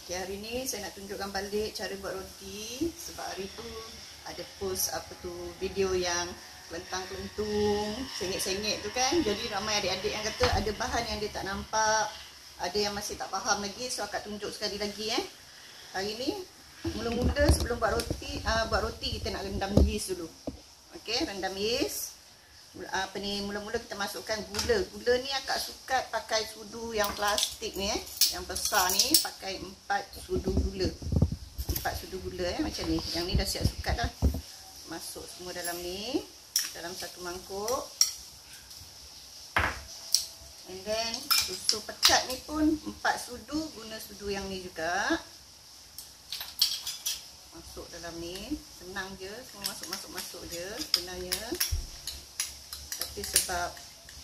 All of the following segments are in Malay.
Okay, hari ni saya nak tunjukkan balik cara buat roti. Sebab hari tu ada post video yang kelentang-kelentung, sengit-sengit tu kan. Jadi ramai adik-adik yang kata ada bahan yang dia tak nampak, ada yang masih tak faham lagi. So akak tunjuk sekali lagi Hari ni mula-mula sebelum buat roti kita nak rendam yeast dulu. Okey, rendam yeast. Mula-mula kita masukkan gula. Gula ni akak suka pakai sudu yang plastik ni yang besar ni, pakai 4 sudu gula. 4 sudu gula macam ni. Yang ni dah siap sukat dah. Masuk semua dalam ni, dalam satu mangkuk. And then susu pekat ni pun 4 sudu, guna sudu yang ni juga. Masuk dalam ni, senang je, semua masuk je sebenarnya. Tapi sebab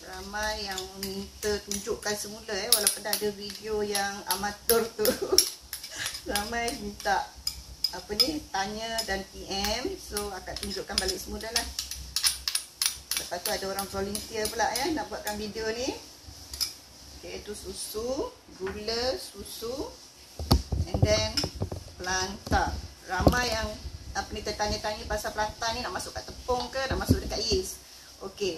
ramai yang minta tunjukkan semula walaupun dah ada video yang amatur tu. Ramai minta tanya dan PM. So akak tunjukkan balik semua dah lah. Lepas tu ada orang volunteer pula nak buatkan video ni. Okay, itu susu, gula, susu, and then planta. Ramai yang tertanya-tanya pasal planta ni, nak masuk kat tepung ke, nak masuk dekat yeast. Okey,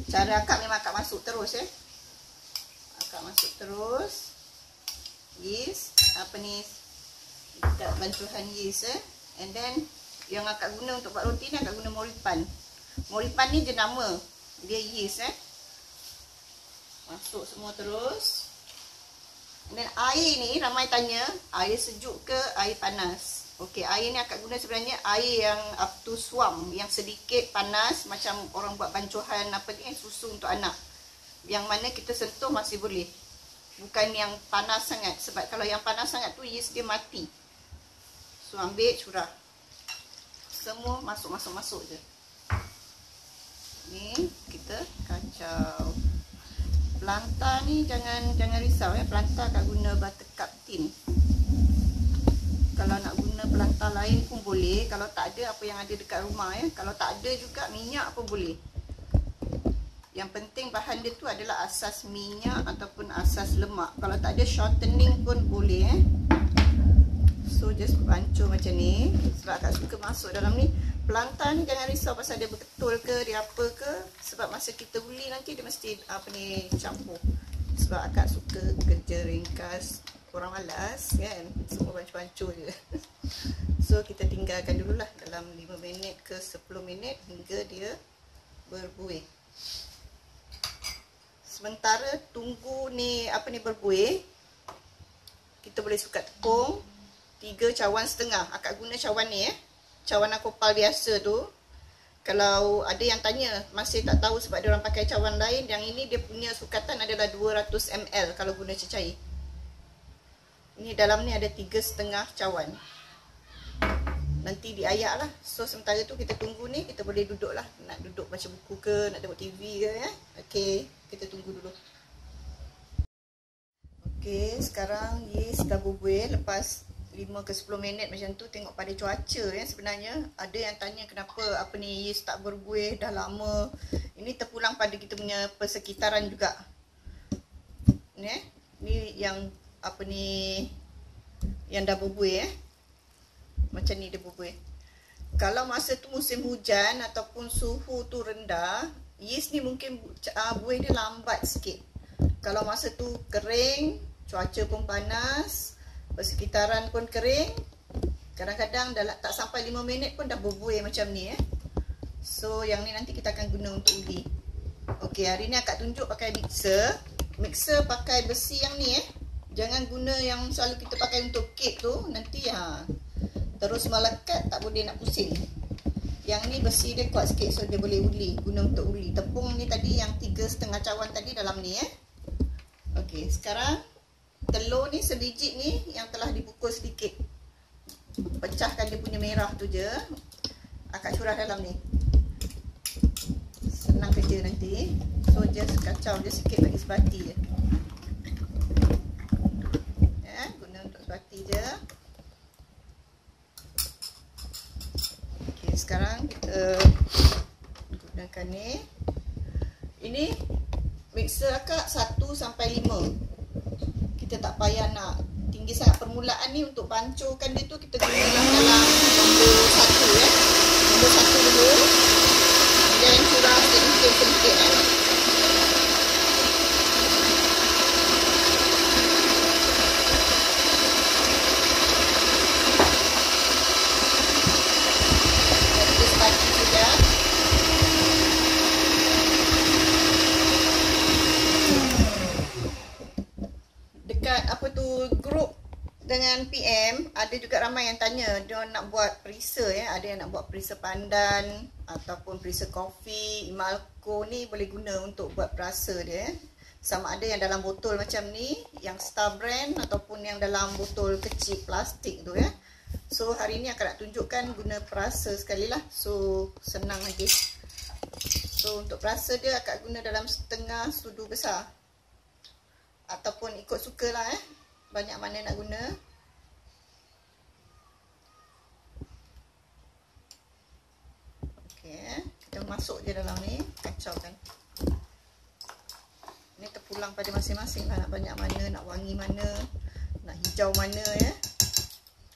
cara akak memang akak masuk terus Akak masuk terus yeast, dekat bancuhan yeast And then yang akak guna untuk buat roti ni, akak guna Moripan. Moripan ni jenama, dia yeast Masuk semua terus. And then air ni ramai tanya, air sejuk ke air panas? Okey, air ni akak guna sebenarnya air yang up to swam, yang sedikit panas, macam orang buat bancuhan susu untuk anak. Yang mana kita sentuh masih boleh. Bukan yang panas sangat, sebab kalau yang panas sangat tu yeast dia mati. So ambil, curah. Semua masuk je. Ni kita kacau. Planta ni jangan risau planta akak guna buttercup tin. Kalau nak guna planta lain pun boleh. Kalau tak ada, apa yang ada dekat rumah Kalau tak ada juga, minyak pun boleh. Yang penting bahan dia tu adalah asas minyak ataupun asas lemak. Kalau tak ada, shortening pun boleh So just pancur macam ni. Sebab akak suka masuk dalam ni. Planta ni jangan risau pasal dia betul ke, dia apa ke. Sebab masa kita uli nanti dia mesti campur. Sebab akak suka kerja ringkas. Orang malas semua pancur-pancur je. So kita tinggalkan dululah dalam 5 minit ke 10 minit hingga dia berbuih. Sementara tunggu ni berbuih, kita boleh sukat tepung 3 cawan setengah. Akak guna cawan ni cawan akopal biasa tu. Kalau ada yang tanya masih tak tahu sebab dia orang pakai cawan lain, yang ini dia punya sukatan adalah 200 ml kalau guna cecair. Ini dalam ni ada 3,5 cawan. Nanti diayak lah. So sementara tu kita tunggu ni, kita boleh duduk lah. Nak duduk baca buku ke, nak tengok TV ke Okey, kita tunggu dulu. Okey, sekarang yeast dah berbuih. Lepas 5 ke 10 minit macam tu, tengok pada cuaca sebenarnya. Ada yang tanya kenapa yeast tak berbuih dah lama. Ini terpulang pada kita punya persekitaran juga. Ni yang yang dah berbuih macam ni dia berbuih. Kalau masa tu musim hujan ataupun suhu tu rendah, yeast ni mungkin buih dia lambat sikit. Kalau masa tu kering, cuaca pun panas, persekitaran pun kering, kadang-kadang tak sampai 5 minit pun dah berbuih macam ni So yang ni nanti kita akan guna untuk uli. Okey, hari ni akak tunjuk pakai mixer. Mixer pakai besi yang ni Jangan guna yang selalu kita pakai untuk kek tu. Nanti terus melekat, tak boleh nak pusing. Yang ni besi dia kuat sikit, so dia boleh uli. Guna untuk uli. Tepung ni tadi yang 3,5 cawan tadi dalam ni Okey, sekarang telur ni sebiji ni yang telah dipukul sedikit. Pecahkan dia punya merah tu je. Akak curah dalam ni. Senang kerja nanti. So just kacau je sikit bagi sebati je. Sebati je. Okey, sekarang kita gunakan ni. Ini mixer akak 1 sampai 5. Kita tak payah nak tinggi sangat. Permulaan ni untuk bancuhkan dia tu kita gunakan dalam nombor 1 ya. Nombor 1 dulu. Dan curah sedikit-sedikit ya. Grup dengan PM ada juga ramai yang tanya dia nak buat perisa ya, ada yang nak buat perisa pandan ataupun perisa kopi. Imalco ni boleh guna untuk buat perasa dia. Sama ada yang dalam botol macam ni, yang Star brand ataupun yang dalam botol kecil plastik tu ya. So hari ni akan nak tunjukkan guna perasa sekali lah. So senang lagi. So untuk perasa dia akan guna dalam setengah sudu besar. Ataupun ikut suka lah banyak mana nak guna. Okey, kita masuk je dalam ni, kacaukan. Ni terpulang pada masing-masing lah, nak banyak mana, nak wangi mana, nak hijau mana ya.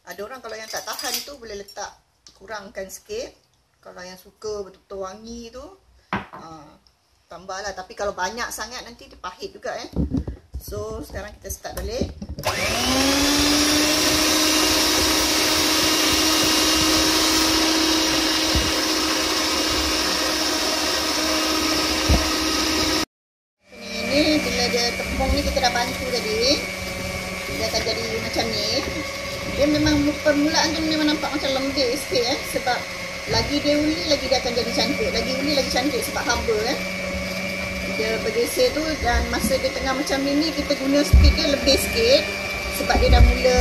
Ada orang kalau yang tak tahan tu boleh letak, kurangkan sikit. Kalau yang suka betul-betul wangi tu tambahlah, tapi kalau banyak sangat nanti dia pahit juga ya. So sekarang kita start balik. Ini bila dia tepung ni kita dah bantu tadi, dia akan jadi macam ni. Dia memang permulaan tu memang nampak macam lembik sikit sebab lagi dia uli lagi dia akan jadi cantik, lagi uli lagi cantik sebab haba dia bergeser tu. Dan masa dia tengah macam ni kita guna speed dia lebih sikit sebab dia dah mula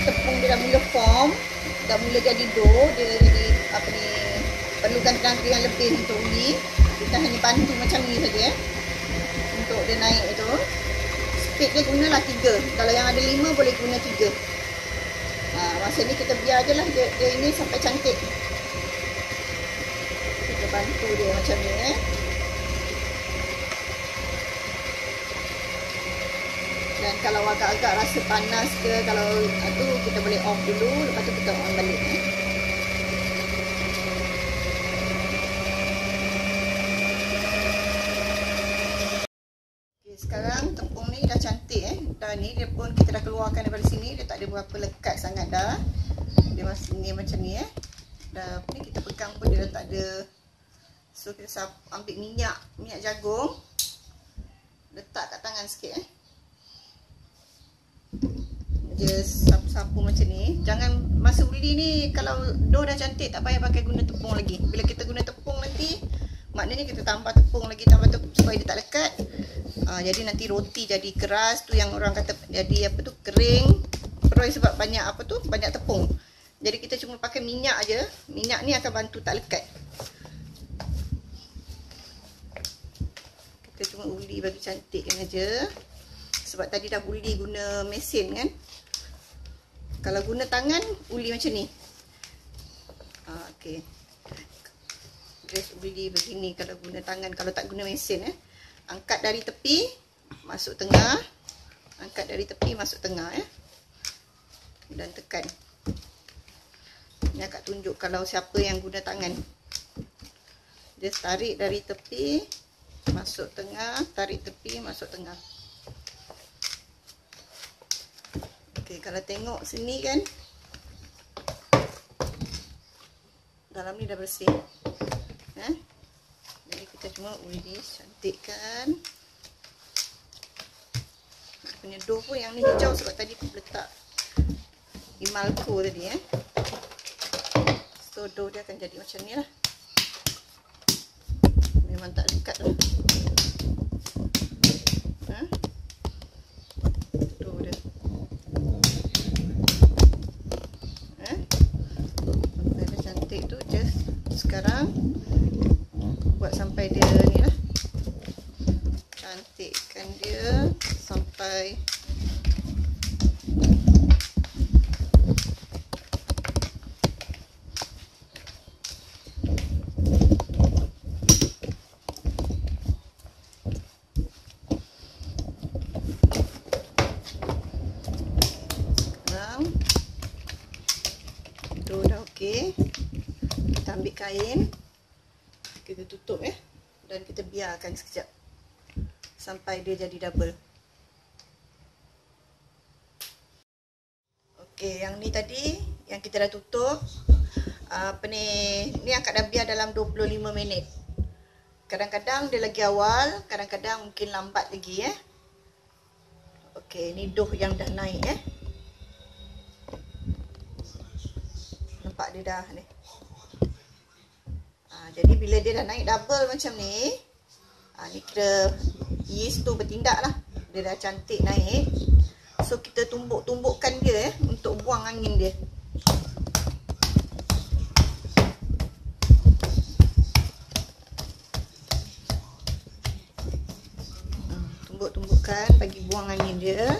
tepung dia dah mula form, dah mula jadi dough, dia jadi perlukan tenaga yang lebih untuk uli. Kita hanya bantu macam ni saja untuk dia naik tu. Speed dia gunalah 3. Kalau yang ada 5 boleh guna 3. Masa ni kita biar je lah dia ini sampai cantik. Kita bantu dia macam ni Dan kalau agak-agak rasa panas ke, kalau tu kita boleh off dulu, lepas tu kita on balik Okay, sekarang tepung ni dah cantik dah ni, dia pun kita dah keluarkan daripada sini, dia tak ada berapa lekat sangat dah. Dia masih ni macam ni dah ni kita pegang pun dia dah tak ada. So kita ambil minyak jagung, letak kat tangan sikit Just sapu-sapu macam ni. Jangan masa uli ni, kalau dough dah cantik tak payah pakai guna tepung lagi. Bila kita guna tepung nanti, maknanya kita tambah tepung lagi, supaya dia tak lekat. Jadi nanti roti jadi keras tu, yang orang kata jadi kering. Peroi sebab banyak banyak tepung. Jadi kita cuma pakai minyak aja. Minyak ni akan bantu tak lekat. Kita cuma uli bagi cantik aja. Sebab tadi dah uli guna mesin kan. Kalau guna tangan, uli macam ni. Okey. Just uli begini kalau guna tangan, kalau tak guna mesin Angkat dari tepi, masuk tengah. Angkat dari tepi, masuk tengah Dan tekan. Ini akak tunjuk kalau siapa yang guna tangan. Just tarik dari tepi, masuk tengah, tarik tepi, masuk tengah. Okay, kalau tengok sini kan, dalam ni dah bersih. Jadi kita cuma uli, cantikkan. Punya dough pun yang ni hijau sebab tadi aku letak Imalco tadi So dough dia akan jadi macam ni lah. Memang tak dekat lah. Dough dia. Sampai cantik tu, just sekarang buat sampai dia ni lah. Cantikkan dia sampai kain. Kita tutup dan kita biarkan sekejap sampai dia jadi double. Okey, yang ni tadi yang kita dah tutup. Ni akak dah biar dalam 25 minit. Kadang-kadang dia lagi awal, kadang-kadang mungkin lambat lagi Okey, ni dough yang dah naik Nampak dia dah ni. Jadi bila dia dah naik double macam ni, ni kira yeast tu bertindak lah. Dia dah cantik naik. So kita tumbuk-tumbukkan dia untuk buang angin dia. Tumbuk-tumbukkan bagi buang angin dia.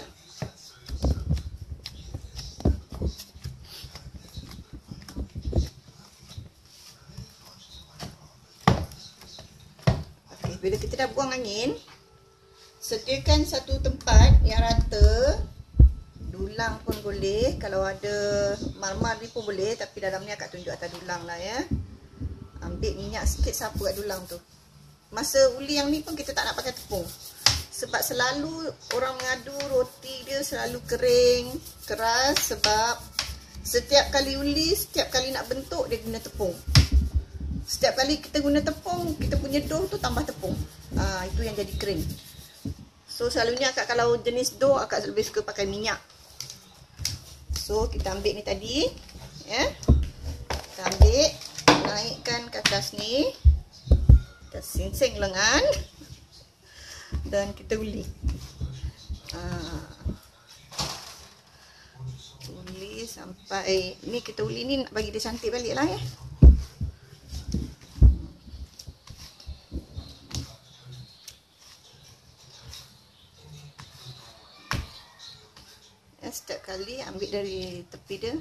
Bila kita dah buang angin, sediakan satu tempat yang rata. Dulang pun boleh, kalau ada marmar ni pun boleh, tapi dalam ni akak tunjuk atas dulang lah Ambil minyak sikit sapu kat dulang tu. Masa uli yang ni pun kita tak nak pakai tepung, sebab selalu orang mengadu roti dia selalu kering, keras, sebab setiap kali uli, setiap kali nak bentuk dia guna tepung. Setiap kali kita guna tepung, kita punya dough tu tambah tepung. Itu yang jadi kering. So selalunya akak kalau jenis dough, akak lebih suka pakai minyak. So kita ambil ni tadi, kita ambil, naikkan ke atas ni, kita singsing lengan dan kita uli. Uli sampai ni, kita uli ni nak bagi dia cantik balik lah Setiap kali ambil dari tepi dia.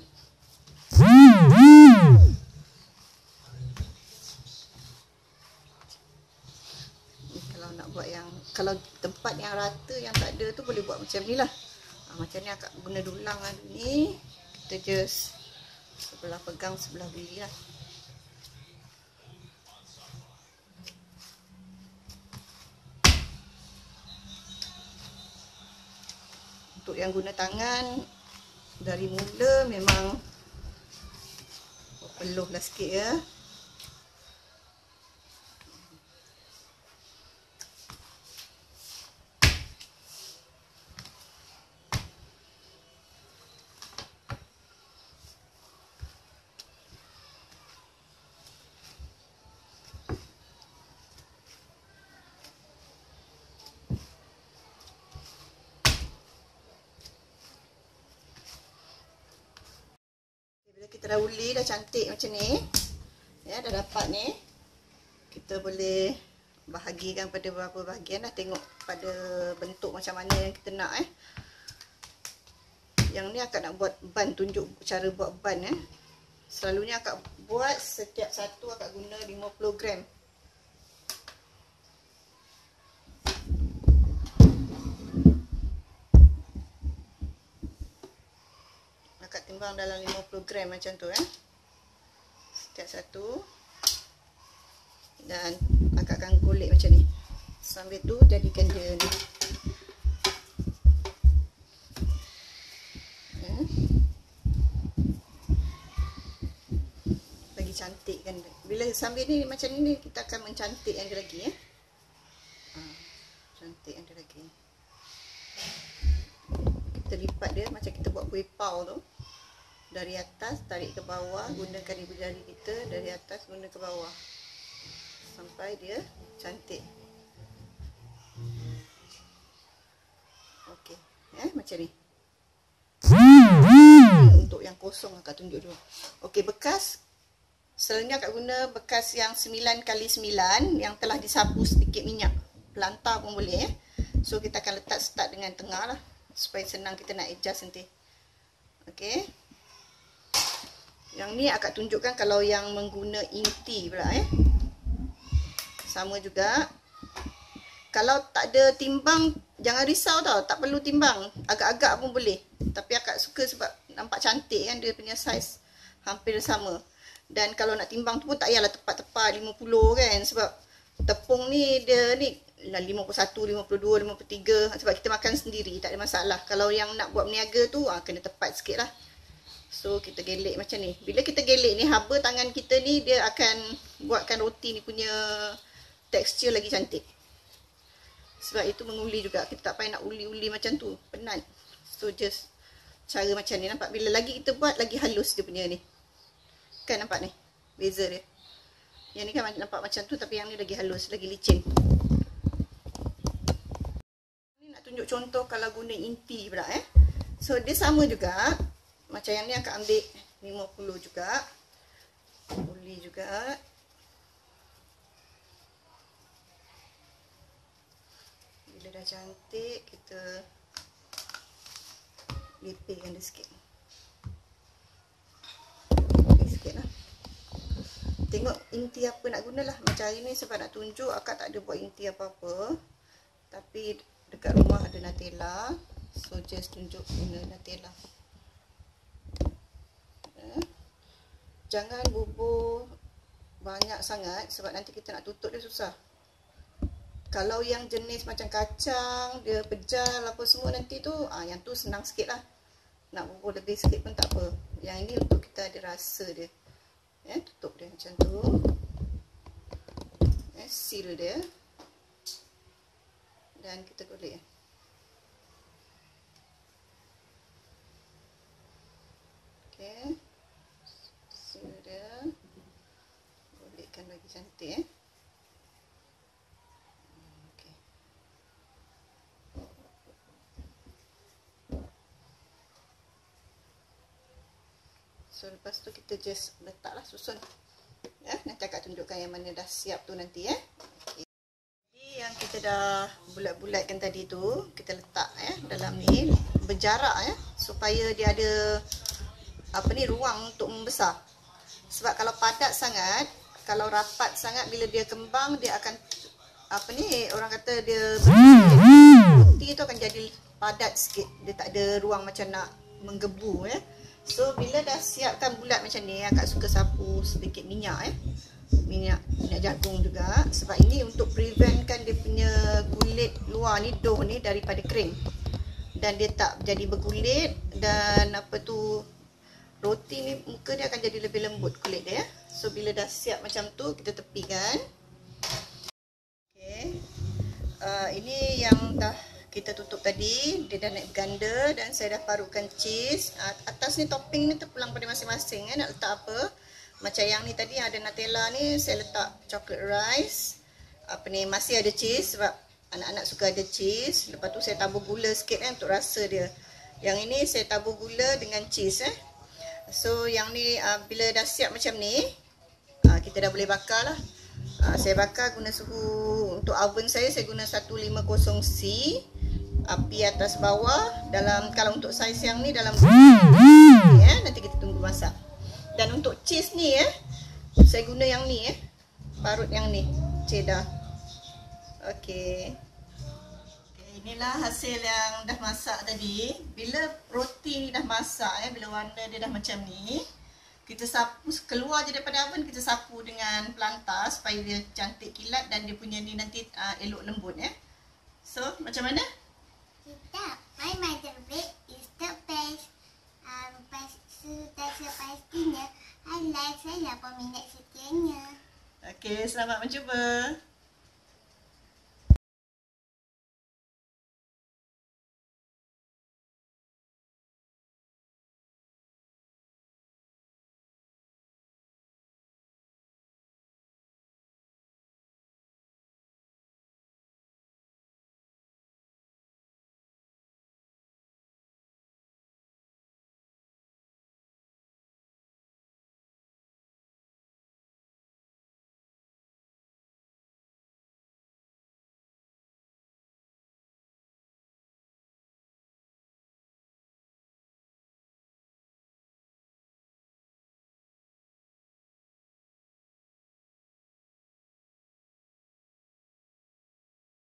Kalau nak buat yang, kalau tempat yang rata yang tak ada tu boleh buat macam ni lah. Macam ni akak guna dulang ni, kita just sebelah pegang, sebelah beli lah. Untuk yang guna tangan, dari mula memang peluh lah sikit Kita dah uli, dah cantik macam ni, dah dapat ni, kita boleh bahagikan pada beberapa bahagian lah. Tengok pada bentuk macam mana yang kita nak Yang ni akak nak buat ban, tunjuk cara buat ban Selalunya akak buat setiap satu akak guna 50 gram. Timbang dalam 50 gram macam tu setiap satu, dan akak akan golek macam ni. Sambil tu jadikan dia ni bagi cantik kan. Bila sambil ni macam ni, kita akan mencantikkan dia lagi cantikkan dia lagi. Kita lipat dia macam kita buat kuih pau tu. Dari atas tarik ke bawah, gunakan ibu jari kita, dari atas guna ke bawah sampai dia cantik. Okey, macam ni. Untuk yang kosong akak tunjuk dulu. Okey, bekas selalunya akak guna bekas yang 9x9 yang telah disapu sedikit minyak. Pelantar pun boleh So kita akan letak start dengan tengah lah, supaya senang kita nak adjust nanti. Okey. Yang ni akak tunjukkan kalau yang mengguna inti pula Sama juga. Kalau tak ada timbang, jangan risau tau, tak perlu timbang. Agak-agak pun boleh. Tapi akak suka sebab nampak cantik kan, dia punya saiz hampir sama. Dan kalau nak timbang tu pun tak payahlah tepat-tepat 50 kan, sebab tepung ni dia ni 51, 52, 53 sebab kita makan sendiri, tak ada masalah. Kalau yang nak buat berniaga tu kena tepat sikit lah. So kita gelek macam ni. Bila kita gelek ni, haba tangan kita ni dia akan buatkan roti ni punya tekstur lagi cantik. Sebab itu menguli juga, kita tak payah nak uli-uli macam tu, penat. So just cara macam ni, nampak? Bila lagi kita buat, lagi halus dia punya ni. Kan nampak ni? Beza dia. Yang ni kan nampak macam tu, tapi yang ni lagi halus, lagi licin. Ni nak tunjuk contoh kalau guna inti pula So dia sama juga. Macam yang ni akan ambil 50 juga. Uli juga. Bila dah cantik, kita lipihkan dia sikit. Sikit lah. Tengok inti apa nak guna lah. Macam hari ni sebab nak tunjuk, akak tak ada buat inti apa-apa. Tapi dekat rumah ada Nutella. So just tunjuk guna Nutella. Jangan bubur banyak sangat sebab nanti kita nak tutup dia susah. Kalau yang jenis macam kacang, dia pejal apa semua nanti tu, yang tu senang sikit lah. Nak bubur lebih sikit pun tak apa. Yang ini untuk kita ada rasa dia. Tutup dia macam tu. Seal dia. Dan kita golek. Okay. Seal dia. Golekkan lagi cantik So lepas tu kita just letaklah susun. Nanti akak tunjukkan yang mana dah siap tu nanti Okay. Jadi yang kita dah bulat-bulatkan tadi tu, kita letak dalam ni berjarak supaya dia ada ruang untuk membesar. Sebab kalau padat sangat, kalau rapat sangat, bila dia kembang dia akan orang kata dia roti tu akan jadi padat sikit. Dia tak ada ruang macam nak menggebu So bila dah siapkan bulat macam ni, akak suka sapu sedikit minyak minyak jagung juga, sebab ini untuk preventkan dia punya kulit luar ni, dough ni daripada kering dan dia tak jadi berkulit. Dan roti ni muka dia akan jadi lebih lembut kulit dia So bila dah siap macam tu, kita tepikan. Okay. Ini yang dah kita tutup tadi, dia dah naik berganda dan saya dah parutkan cheese. Atas ni topping ni terpulang pada masing-masing nak letak apa. Macam yang ni tadi yang ada Nutella ni, saya letak chocolate rice. Masih ada cheese sebab anak-anak suka ada cheese. Lepas tu saya tabur gula sikit untuk rasa dia. Yang ini saya tabur gula dengan cheese So yang ni bila dah siap macam ni, kita dah boleh bakar lah. Saya bakar guna suhu, untuk oven saya guna 150C, api atas bawah. Kalau untuk saiz yang ni dalam nanti kita tunggu masak. Dan untuk cheese ni saya guna yang ni parut yang ni, cheddar. Okey. Inilah hasil yang dah masak tadi. Bila roti ni dah masak bila warna dia dah macam ni, kita sapu keluar je daripada oven, kita sapu dengan pelantar supaya dia cantik kilat dan dia punya ni nanti elok lembut So, macam mana? Sedap. My mother bake is the best. Pastinya, I like, saya peminat setianya. Okey, selamat mencuba.